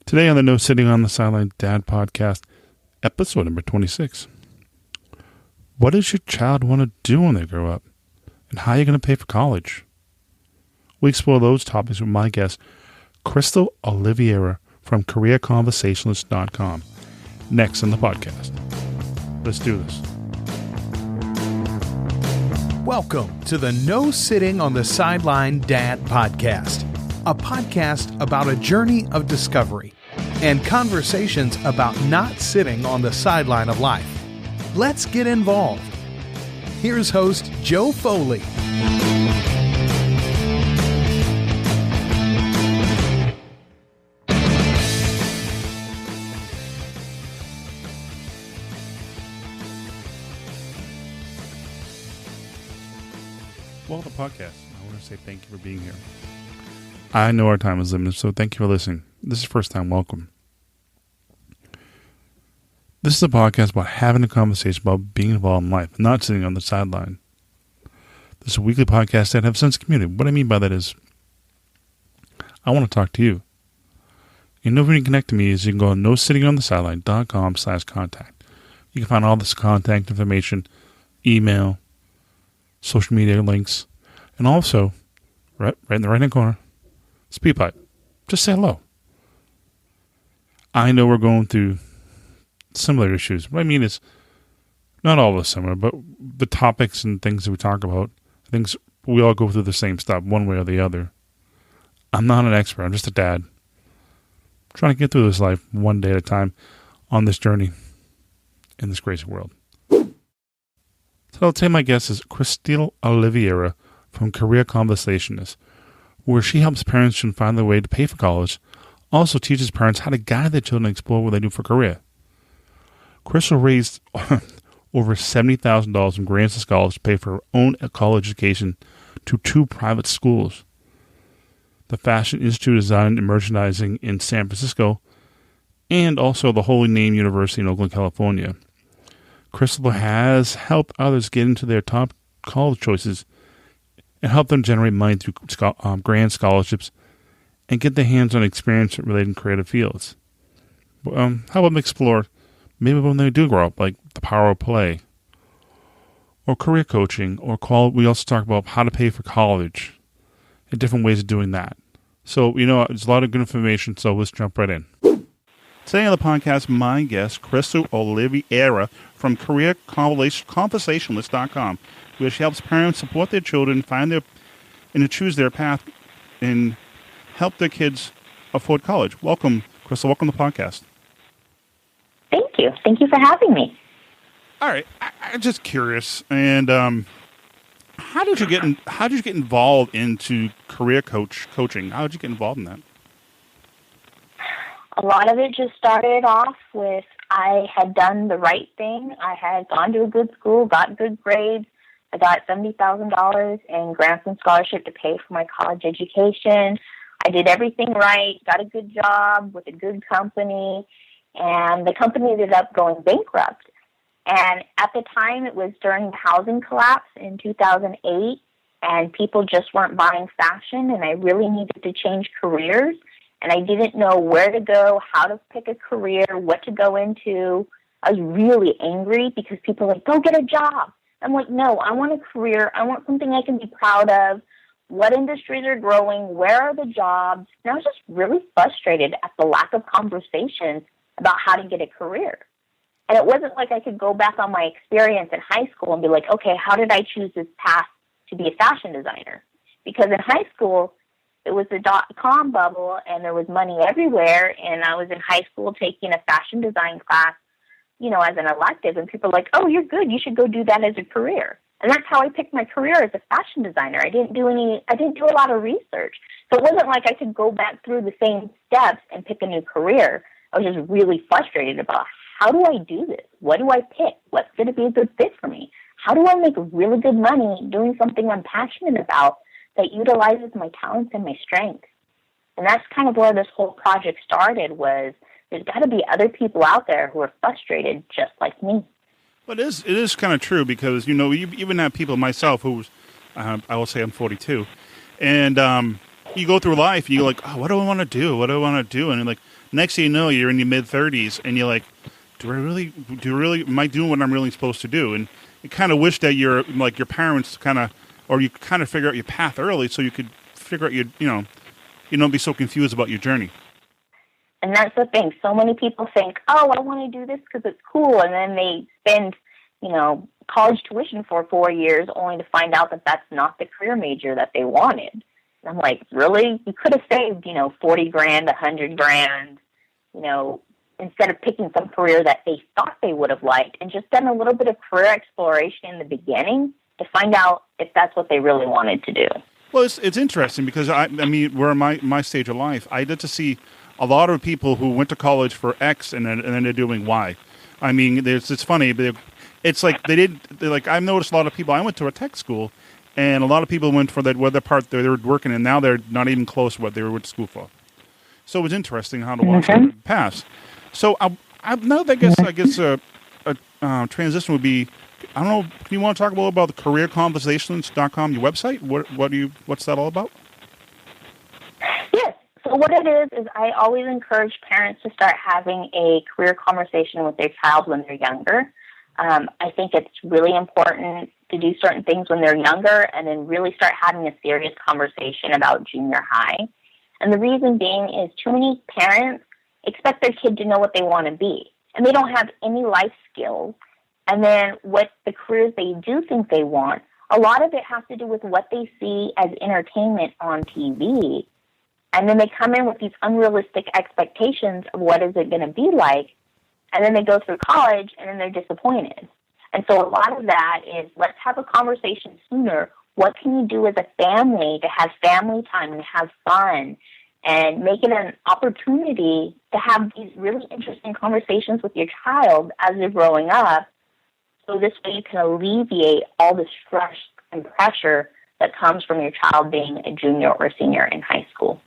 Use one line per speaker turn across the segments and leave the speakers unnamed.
Today on the No Sitting on the Sideline Dad podcast, episode number 26. What does your child want to do when they grow up? And how are you going to pay for college? We explore those topics with my guest, Crystal Oliveira from CareerConversationalist.com. Next on the podcast. Let's do this.
Welcome to the No Sitting on the Sideline Dad podcast, a podcast about a journey of discovery and conversations about not sitting on the sideline of life. Let's get involved. Here's host Joe Foley.
Well, the podcast. I want to say thank you for being here. I know our time is limited, so thank you for listening. This is first time welcome. This is a podcast about having a conversation about being involved in life, not sitting on the sideline. This is a weekly podcast that have a sense of community. What I mean by that is, I want to talk to you. You know, when you connect to me is you can go to nosittingonthesideline.com/contact. You can find all this contact information, email, social media links, and also, right in the right-hand corner, SpeakPipe. Just say hello. I know we're going through similar issues. What I mean is, not all of us similar, but the topics and things that we talk about, things we all go through the same stuff, one way or the other. I'm not an expert. I'm just a dad. Trying to get through this life one day at a time on this journey in this crazy world. So today my guest is Crystal Oliveira from Career Conversationalist, where she helps parents to find their way to pay for college, also teaches parents how to guide their children to explore what they do for a career. Crystal raised over $70,000 in grants and scholarships to pay for her own college education to 2 private schools. The Fashion Institute of Design and Merchandising in San Francisco, and also the Holy Name University in Oakland, California. Crystal has helped others get into their top college choices and help them generate money through grant scholarships and get their hands on experience related to creative fields. Help them explore maybe when they do grow up, like the power of play, or career coaching, or we also talk about how to pay for college and different ways of doing that. So, there's a lot of good information, so let's jump right in. Today on the podcast, my guest, Crystal Oliveira from CareerConversationalist.com, where she helps parents support their children, find their and to choose their path and help their kids afford college. Welcome, Crystal. Welcome to the podcast.
Thank you. Thank you for having me.
All right, I'm just curious, and how did you get involved into career coaching? How did you get involved in that?
A lot of it just started off with I had done the right thing. I had gone to a good school, got good grades. I got $70,000 in grants and scholarship to pay for my college education. I did everything right, got a good job with a good company, and the company ended up going bankrupt. And at the time, it was during the housing collapse in 2008, and people just weren't buying fashion, and I really needed to change careers. And I didn't know where to go, how to pick a career, what to go into. I was really angry because people were like, go get a job. I'm like, no, I want a career. I want something I can be proud of. What industries are growing? Where are the jobs? And I was just really frustrated at the lack of conversations about how to get a career. And it wasn't like I could go back on my experience in high school and be like, okay, how did I choose this path to be a fashion designer? Because in high school, it was the dot-com bubble, and there was money everywhere, and I was in high school taking a fashion design class, as an elective, and people were like, oh, you're good, you should go do that as a career. And that's how I picked my career as a fashion designer. I didn't do a lot of research. So it wasn't like I could go back through the same steps and pick a new career. I was just really frustrated about, how do I do this? What do I pick? What's going to be a good fit for me? How do I make really good money doing something I'm passionate about that utilizes my talents and my strengths? And that's kind of where this whole project started, was there's got to be other people out there who are frustrated just like me.
Well, it is kind of true, because, you even have people, myself, who's, I will say I'm 42, and you go through life and you're like, oh, what do I want to do? What do I want to do? And like, next thing you know, you're in your mid-30s and you're like, do I really, am I doing what I'm really supposed to do? And you kind of wish that your parents or you kind of figure out your path early so you could figure out you don't be so confused about your journey.
And that's the thing. So many people think, oh, I want to do this because it's cool. And then they spend, college tuition for 4 years only to find out that that's not the career major that they wanted. And I'm like, really? You could have saved, $40,000, $100,000, instead of picking some career that they thought they would have liked and just done a little bit of career exploration in the beginning to find out if that's what they really wanted to do.
Well, it's interesting because, we're in my stage of life. I get to see a lot of people who went to college for X and then they're doing Y. I mean, it's funny, but it's like I've noticed a lot of people. I went to a tech school, and a lot of people went for that other part they were working, and now they're not even close to what they were to school for. So it was interesting how to watch it pass. So now I guess a transition would be, I don't know. Can you want to talk a little about the careerconversations.com, your website? What's that all about?
Yes. So what it is I always encourage parents to start having a career conversation with their child when they're younger. I think it's really important to do certain things when they're younger and then really start having a serious conversation about junior high. And the reason being is too many parents expect their kid to know what they want to be, and they don't have any life skills. And then what the careers they do think they want, a lot of it has to do with what they see as entertainment on TV. And then they come in with these unrealistic expectations of what is it going to be like. And then they go through college and then they're disappointed. And so a lot of that is, let's have a conversation sooner. What can you do as a family to have family time and have fun and make it an opportunity to have these really interesting conversations with your child as they're growing up? So this way you can alleviate all the stress and pressure that comes from your child being a junior or senior in high school.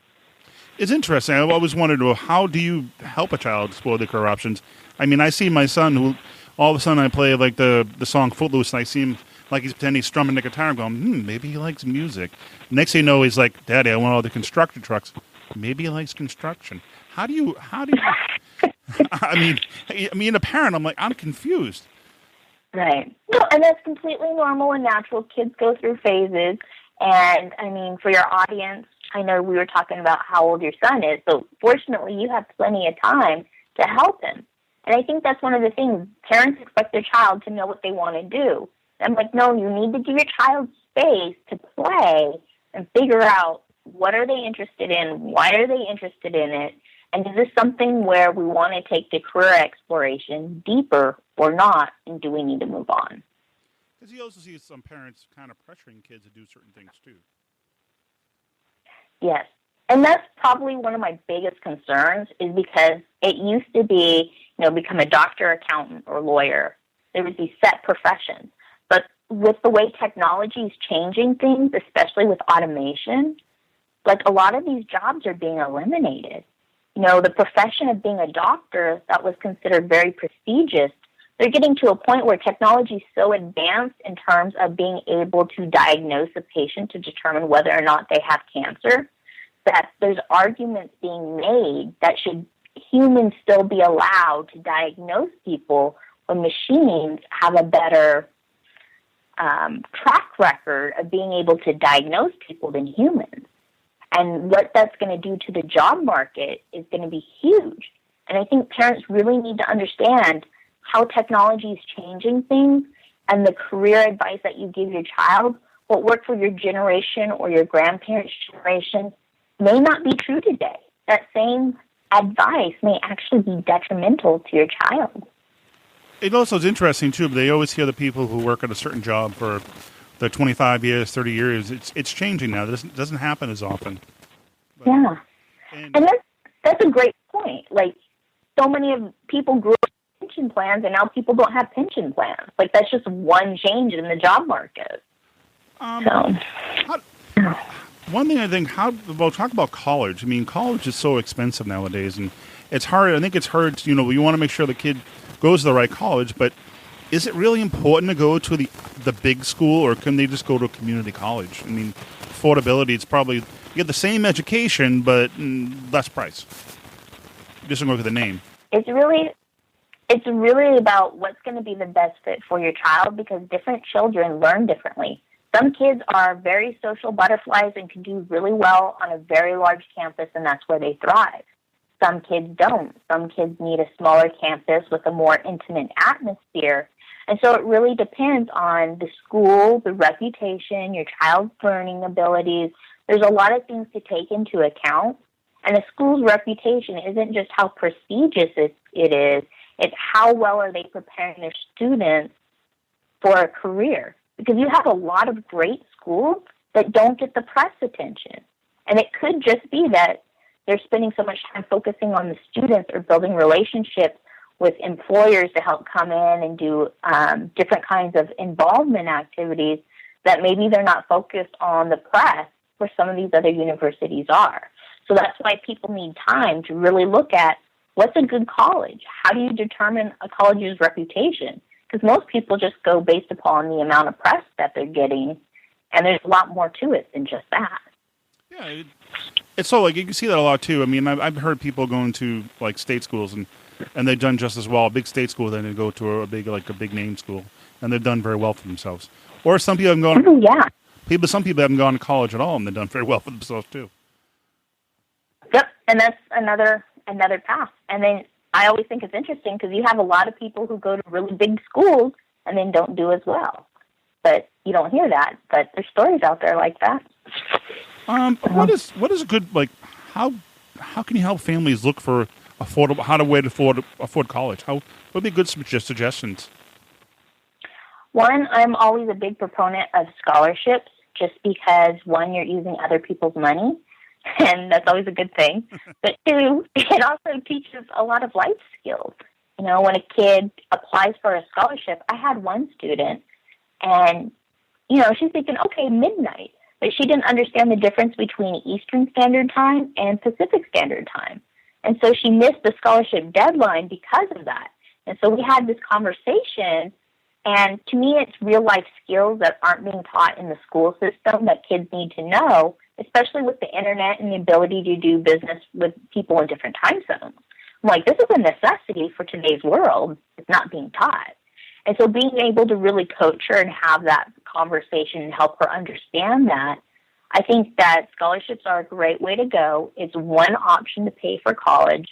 It's interesting. I've always wondered, well, how do you help a child explore their career options? I mean, I see my son who, all of a sudden I play like the song Footloose, and I see him like he's pretending he's strumming the guitar. I'm going, maybe he likes music. Next thing you know, he's like, Daddy, I want all the construction trucks. Maybe he likes construction. How do you? I mean, a parent, I'm like, I'm confused.
Right. No, and that's completely normal and natural. Kids go through phases. And, I mean, for your audience, I know we were talking about how old your son is. So, fortunately, you have plenty of time to help him. And I think that's one of the things. Parents expect their child to know what they want to do. And I'm like, no, you need to give your child space to play and figure out what are they interested in, why are they interested in it, and is this something where we want to take the career exploration deeper or not, and do we need to move on?
Because you also see some parents kind of pressuring kids to do certain things too.
Yes. And that's probably one of my biggest concerns, is because it used to be, become a doctor, accountant, or lawyer. There was these set professions. But with the way technology is changing things, especially with automation, like a lot of these jobs are being eliminated. The profession of being a doctor that was considered very prestigious, they're getting to a point where technology is so advanced in terms of being able to diagnose a patient to determine whether or not they have cancer, that there's arguments being made that should humans still be allowed to diagnose people when machines have a better track record of being able to diagnose people than humans. And what that's going to do to the job market is going to be huge. And I think parents really need to understand how technology is changing things, and the career advice that you give your child, what worked for your generation or your grandparents' generation, may not be true today. That same advice may actually be detrimental to your child.
It also is interesting, too, but they always hear the people who work at a certain job for the 25 years, 30 years. It's changing now. This doesn't happen as often. But,
yeah. And that's a great point. Like, so many of people grew up with pension plans, and now people don't have pension plans. Like, that's just one change in the job market.
One thing I think, talk about college. I mean, college is so expensive nowadays, and it's hard. I think it's hard, you want to make sure the kid goes to the right college, but is it really important to go to the big school, or can they just go to a community college? I mean, affordability, it's probably You get the same education, but less price. Just look at the name.
It's really about what's going to be the best fit for your child, because different children learn differently. Some kids are very social butterflies and can do really well on a very large campus, and that's where they thrive. Some kids don't. Some kids need a smaller campus with a more intimate atmosphere. And so it really depends on the school, the reputation, your child's learning abilities. There's a lot of things to take into account. And a school's reputation isn't just how prestigious it is, it's how well are they preparing their students for a career. Because you have a lot of great schools that don't get the press attention. And it could just be that they're spending so much time focusing on the students or building relationships with employers to help come in and do different kinds of involvement activities that maybe they're not focused on the press where some of these other universities are. So that's why people need time to really look at what's a good college. How do you determine a college's reputation? Because most people just go based upon the amount of press that they're getting, and there's a lot more to it than just that.
Yeah, it's so like you can see that a lot too. I mean, I've heard people going to like state schools and they've done just as well. A big state school, then they go to a big name school, and they've done very well for themselves. Or some people haven't gone. Some people haven't gone to college at all, and they've done very well for themselves too.
Yep, and that's another path. And then I always think it's interesting because you have a lot of people who go to really big schools and then don't do as well. But you don't hear that. But there's stories out there like that.
What is a good, like, how can you help families look for afford college? What would be good suggestions?
One, I'm always a big proponent of scholarships, just because one, you're using other people's money, and that's always a good thing. But two, it also teaches a lot of life skills. You know, when a kid applies for a scholarship, I had one student, and, you know, she's thinking, okay, midnight. But she didn't understand the difference between Eastern Standard Time and Pacific Standard Time. And so she missed the scholarship deadline because of that. And so we had this conversation, and to me it's real-life skills that aren't being taught in the school system that kids need to know, especially with the internet and the ability to do business with people in different time zones. I'm like, this is a necessity for today's world. It's not being taught. And so being able to really coach her and have that conversation and help her understand that, I think that scholarships are a great way to go. It's one option to pay for college.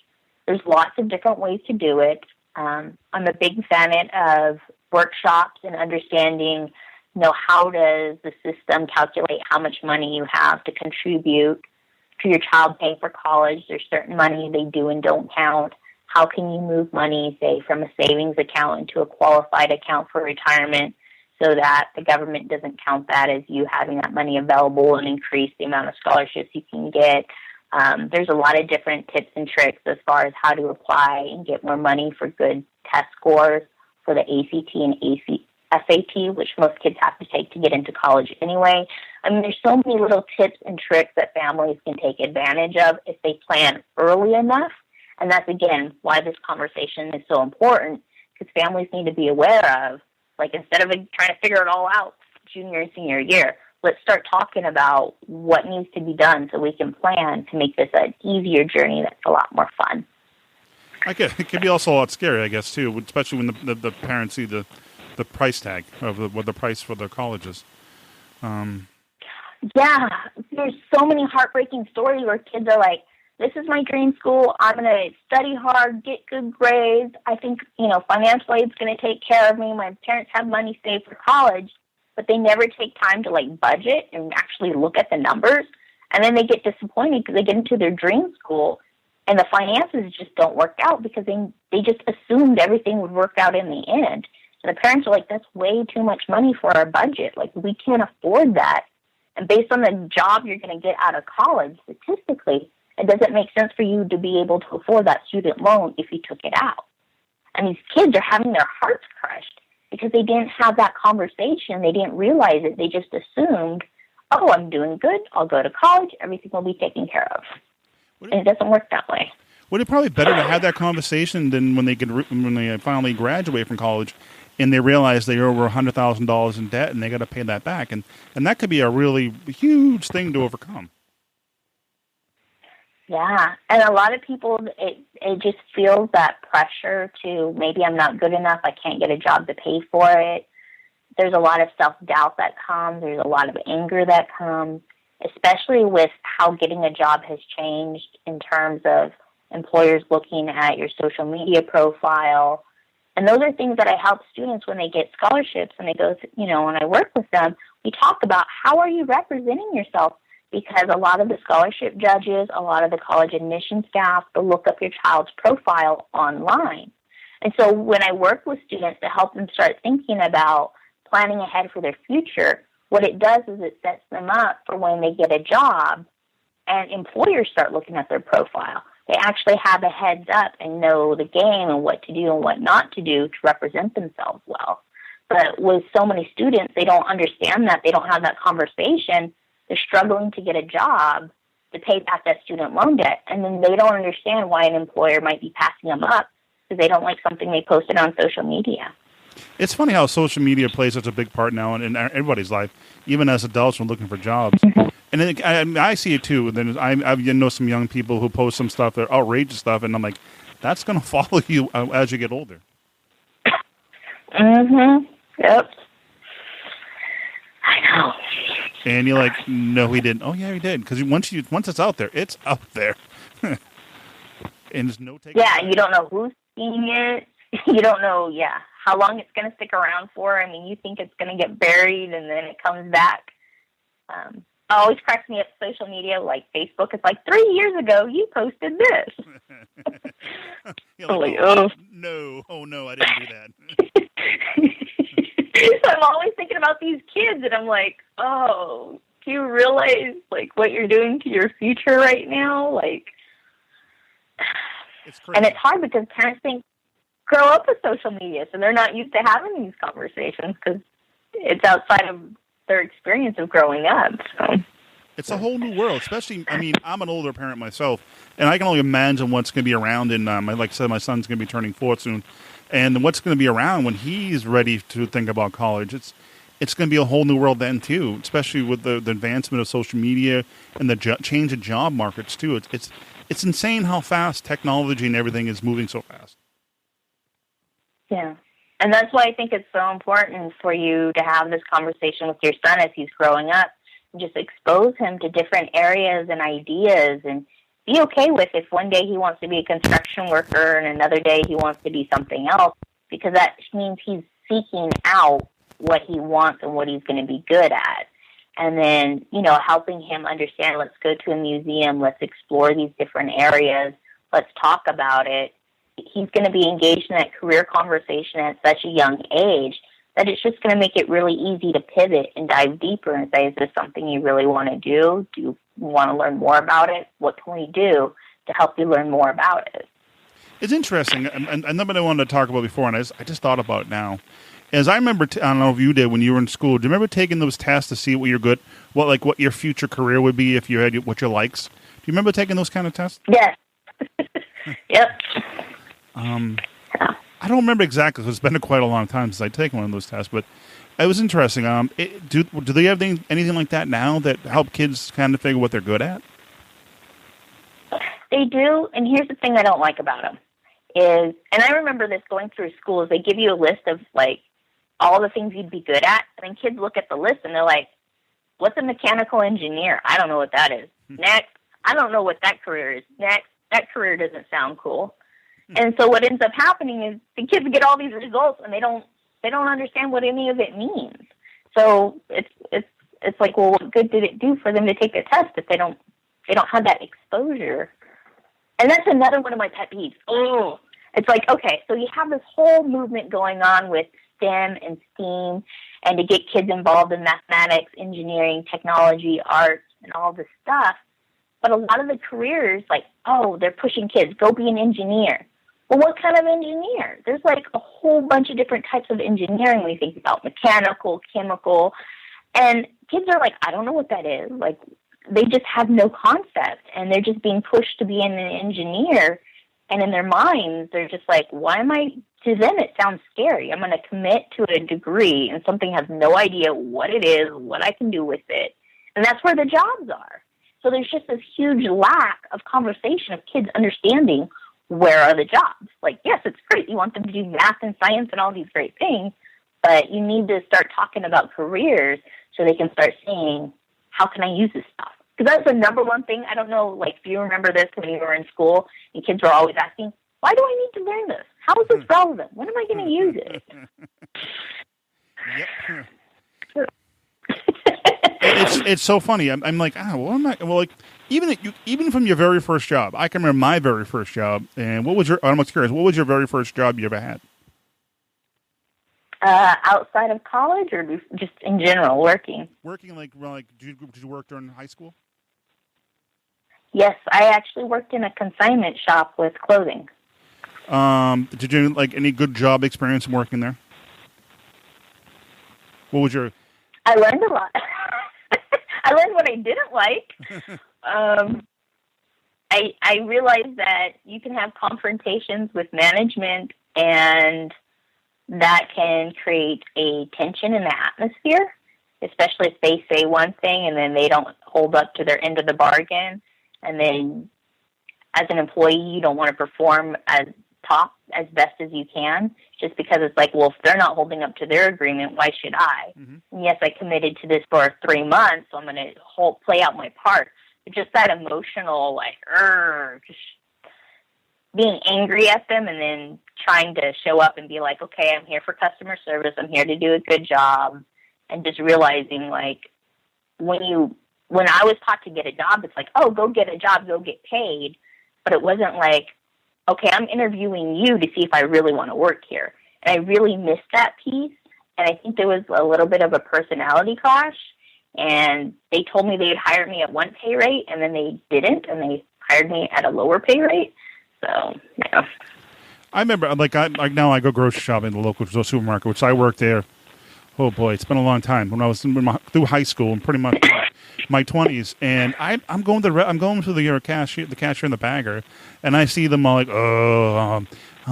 There's lots of different ways to do it. I'm a big fan of workshops and understanding, you know, how does the system calculate how much money you have to contribute to your child paying for college. There's certain money they do and don't count. How can you move money, say, from a savings account into a qualified account for retirement so that the government doesn't count that as you having that money available and increase the amount of scholarships you can get? There's a lot of different tips and tricks as far as how to apply and get more money for good test scores for the ACT and SAT, which most kids have to take to get into college anyway. I mean, there's so many little tips and tricks that families can take advantage of if they plan early enough. And that's, again, why this conversation is so important, because families need to be aware of, like, instead of trying to figure it all out junior and senior year, let's start talking about what needs to be done so we can plan to make this an easier journey that's a lot more fun.
It can be also a lot scary, I guess, too, especially when the parents see the price tag of what the price for their colleges.
Yeah, there's so many heartbreaking stories where kids are like, this is my dream school. I'm going to study hard, get good grades. I think, you know, financial aid's going to take care of me. My parents have money saved for college, but they never take time to, like, budget and actually look at the numbers. And then they get disappointed because they get into their dream school and the finances just don't work out because they just assumed everything would work out in the end. And the parents are like, that's way too much money for our budget. Like, we can't afford that. And based on the job you're going to get out of college, statistically, it doesn't make sense for you to be able to afford that student loan if you took it out. And these kids are having their hearts crushed because they didn't have that conversation. They didn't realize it. They just assumed, oh, I'm doing good. I'll go to college. Everything will be taken care of. And it doesn't work that way.
Would it probably better to have that conversation than when they finally graduate from college and they realize they're over $100,000 in debt and they got to pay that back? And that could be a really huge thing to overcome.
Yeah, and a lot of people, it just feels that pressure to maybe I'm not good enough, I can't get a job to pay for it. There's a lot of self-doubt that comes. There's a lot of anger that comes, especially with how getting a job has changed in terms of employers looking at your social media profile. And those are things that I help students when they get scholarships and they go, when I work with them, we talk about how are you representing yourself? Because a lot of the scholarship judges, a lot of the college admission staff, will look up your child's profile online. And so when I work with students to help them start thinking about planning ahead for their future, what it does is it sets them up for when they get a job and employers start looking at their profile. They actually have a heads up and know the game and what to do and what not to do to represent themselves well. But with so many students, they don't understand that. They don't have that conversation. They're struggling to get a job to pay back that student loan debt. And then they don't understand why an employer might be passing them up because they don't like something they posted on social media.
It's funny how social media plays such a big part now in everybody's life, even as adults when looking for jobs. Mm-hmm. And I see it too. Then I know some young people who post some stuff, that outrageous stuff, and I'm like, that's going to follow you as you get older.
Mm-hmm. Yep. I know.
And you're like, no, he didn't. Oh, yeah, he did. Because once it's out there, it's out there. And there's no taking.
Yeah, you don't know who's seeing it. You don't know, how long it's going to stick around for. I mean, you think it's going to get buried and then it comes back. It always cracks me up social media, like Facebook. It's like 3 years ago, you posted this.
No, I didn't do that.
So I'm always thinking about these kids, and I'm like, oh, do you realize, like, what you're doing to your future right now? Like,
it's crazy.
And it's hard because parents grow up with social media, so they're not used to having these conversations because it's outside of their experience of growing up. So
it's a whole new world, especially, I mean, I'm an older parent myself, and I can only imagine what's going to be around in, like I said, my son's going to be turning 4 soon, and what's going to be around when he's ready to think about college. It's going to be a whole new world then, too, especially with the advancement of social media and the change in job markets, too. It's insane how fast technology and everything is moving so fast.
Yeah. And that's why I think it's so important for you to have this conversation with your son as he's growing up. Just expose him to different areas and ideas and be okay with if one day he wants to be a construction worker and another day he wants to be something else, because that means he's seeking out what he wants and what he's going to be good at. And then, helping him understand, let's go to a museum, let's explore these different areas, let's talk about it. He's going to be engaged in that career conversation at such a young age that it's just going to make it really easy to pivot and dive deeper and say, is this something you really want to do? Do you want to learn more about it? What can we do to help you learn more about it?
It's interesting, and something I wanted to talk about before, and I just thought about it now. As I remember, I don't know if you did when you were in school. Do you remember taking those tests to see what you're good, what your future career would be if you had what your likes? Do you remember taking those kind of tests?
Yes. Yep.
I don't remember exactly because it's been quite a long time since I'd taken one of those tests, but it was interesting. Do they have anything like that now that help kids kind of figure what they're good at?
They do, and here's the thing I don't like about them is, and I remember this going through schools, they give you a list of, like, all the things you'd be good at, and then kids look at the list and they're like, what's a mechanical engineer? I don't know what that is. Next, I don't know what that career is. Next, that career doesn't sound cool. And so what ends up happening is the kids get all these results and they don't understand what any of it means. So it's like, well, what good did it do for them to take the test if they don't have that exposure? And that's another one of my pet peeves. Oh, it's like, okay, so you have this whole movement going on with STEM and STEAM and to get kids involved in mathematics, engineering, technology, arts, and all this stuff. But a lot of the careers, like, oh, they're pushing kids, go be an engineer. Well, what kind of engineer? There's like a whole bunch of different types of engineering we think about, mechanical, chemical. And kids are like, I don't know what that is. Like, they just have no concept, and they're just being pushed to be an engineer. And in their minds, they're just like, why am I, to them it sounds scary. I'm going to commit to a degree, and something has no idea what it is, what I can do with it. And that's where the jobs are. So there's just this huge lack of conversation of kids understanding where are the jobs. Like, yes, it's great. You want them to do math and science and all these great things, but you need to start talking about careers so they can start saying, how can I use this stuff? Because that's the number one thing. I don't know, like, if you remember this when you were in school and kids were always asking, why do I need to learn this? How is this relevant? When am I going to use it?
Yep. It's so funny. I'm like, well, I'm not. Well, like even from your very first job, I can remember my very first job. And what was your? I'm curious. What was your very first job you ever had?
Outside of college, or just in general, working.
Working like did you work during high school?
Yes, I actually worked in a consignment shop with clothing.
Did you like any good job experience working there? What was your?
I learned a lot. I learned what I didn't like. I realized that you can have confrontations with management, and that can create a tension in the atmosphere, especially if they say one thing and then they don't hold up to their end of the bargain. And then as an employee, you don't want to perform as best as you can, just because it's like, well, if they're not holding up to their agreement, why should I? Mm-hmm. And yes, I committed to this for 3 months, so I'm going to play out my part. But just that emotional, like, just being angry at them and then trying to show up and be like, okay, I'm here for customer service. I'm here to do a good job. And just realizing, like, when I was taught to get a job, it's like, oh, go get a job, go get paid. But it wasn't like, okay, I'm interviewing you to see if I really want to work here. And I really missed that piece. And I think there was a little bit of a personality clash. And they told me they'd hire me at one pay rate, and then they didn't, and they hired me at a lower pay rate. So, yeah. I
remember, now I go grocery shopping at the local supermarket, which I worked there. Oh, boy, it's been a long time. When I was through high school and pretty much my 20s, and I'm going to the cashier and the bagger, and I see them all like, I'm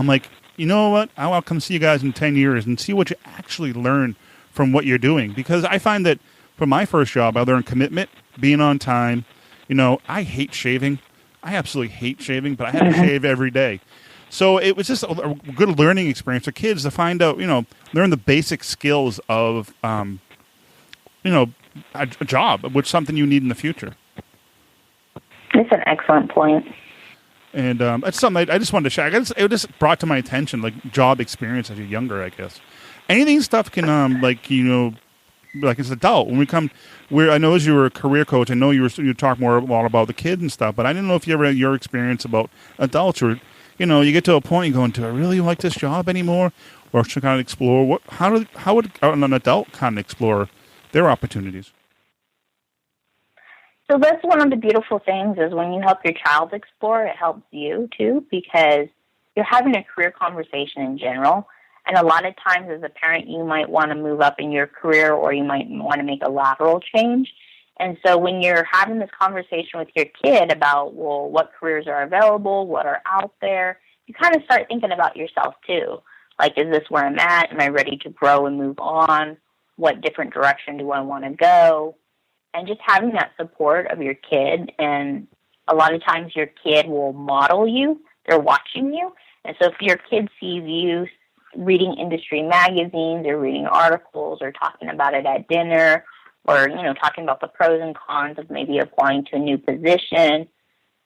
like, you know what? I'll come see you guys in 10 years and see what you actually learn from what you're doing. Because I find that for my first job, I learned commitment, being on time. You know, I hate shaving. I absolutely hate shaving, but I had to shave every day. So it was just a good learning experience for kids to find out, learn the basic skills of, a job, which is something you need in the future.
That's an excellent point.
And that's something I just wanted to share. It just brought to my attention, like, job experience as you're younger, I guess. Anything stuff can, like as an adult, where I know as you were a career coach, I know you talk more about the kids and stuff, but I didn't know if you ever had your experience about adults, or, you get to a point and going, do I really like this job anymore? Or should I kind of explore how would an adult kind of explore their opportunities?
So that's one of the beautiful things, is when you help your child explore, it helps you too, because you're having a career conversation in general. And a lot of times as a parent, you might want to move up in your career, or you might want to make a lateral change. And so when you're having this conversation with your kid about, well, what careers are available, what are out there, you kind of start thinking about yourself too. Like, is this where I'm at? Am I ready to grow and move on? What different direction do I want to go? And just having that support of your kid. And a lot of times your kid will model you. They're watching you. And so if your kid sees you reading industry magazines or reading articles or talking about it at dinner, or, talking about the pros and cons of maybe applying to a new position,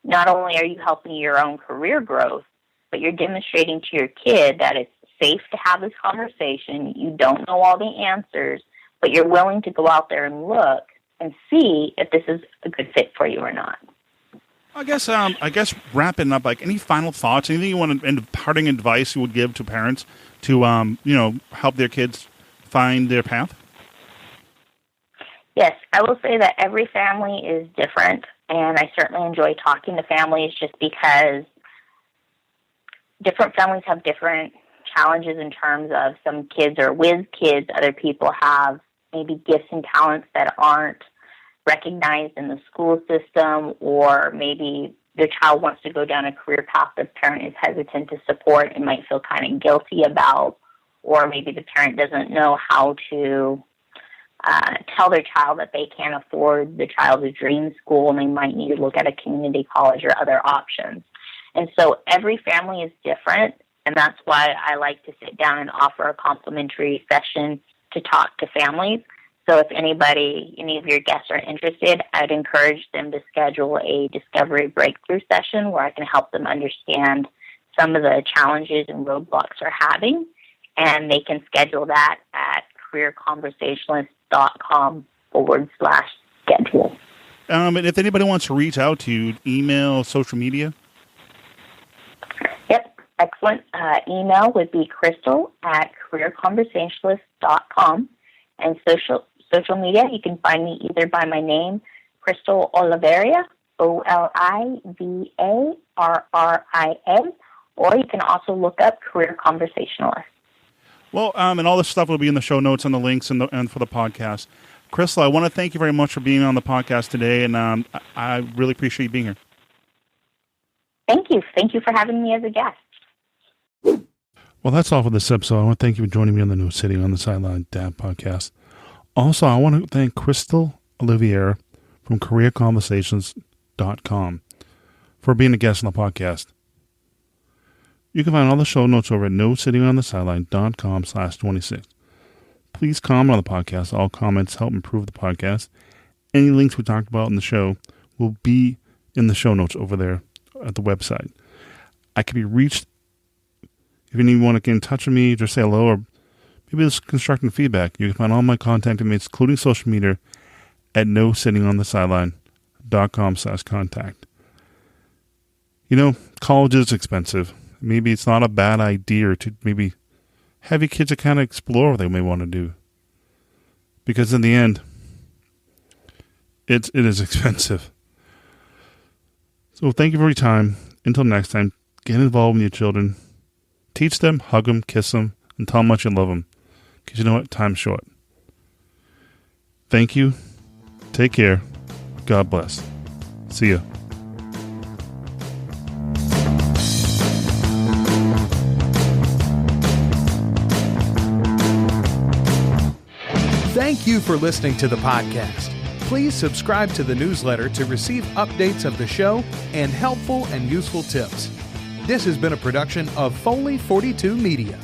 not only are you helping your own career growth, but you're demonstrating to your kid that it's safe to have this conversation. You don't know all the answers, but you're willing to go out there and look and see if this is a good fit for you or not.
I guess wrapping up, like, any final thoughts, anything you want to, any parting advice you would give to parents to, help their kids find their path?
Yes, I will say that every family is different, and I certainly enjoy talking to families just because different families have different challenges in terms of some kids are whiz kids, other people have maybe gifts and talents that aren't recognized in the school system, or maybe their child wants to go down a career path the parent is hesitant to support and might feel kind of guilty about, or maybe the parent doesn't know how to tell their child that they can't afford the child's dream school and they might need to look at a community college or other options. And so every family is different, and that's why I like to sit down and offer a complimentary session to talk to families. So if any of your guests are interested, I'd encourage them to schedule a discovery breakthrough session where I can help them understand some of the challenges and roadblocks they're having. And they can schedule that at careerconversationalist.com/schedule.
And if anybody wants to reach out to you, email, social media?
Yep, excellent. Email would be crystal@careerconversationalist.com. And social media, you can find me either by my name, Crystal Olivaria, Olivarria, or you can also look up Career Conversationalist.
Well, and all this stuff will be in the show notes and the links and for the podcast. Crystal, I want to thank you very much for being on the podcast today, and I really appreciate you being here.
Thank you. Thank you for having me as a guest.
Well, that's all for this episode. I want to thank you for joining me on the No Sitting on the Sideline Dad podcast. Also, I want to thank Crystal Olivier from CareerConversations.com for being a guest on the podcast. You can find all the show notes over at NoSittingOnTheSideline.com/26. Please comment on the podcast. All comments help improve the podcast. Any links we talked about in the show will be in the show notes over there at the website. I can be reached if anyone want to get in touch with me, just say hello, or maybe just constructive feedback. You can find all my contact information, including social media, at NoSittingOnTheSideline.com/contact. You know, college is expensive. Maybe it's not a bad idea to maybe have your kids to kind of explore what they may want to do. Because in the end, it is expensive. So thank you for your time. Until next time, get involved with your children. Teach them, hug them, kiss them, and tell them how much you love them. Because you know what? Time's short. Thank you. Take care. God bless. See ya.
Thank you for listening to the podcast. Please subscribe to the newsletter to receive updates of the show and helpful and useful tips. This has been a production of Foley 42 Media.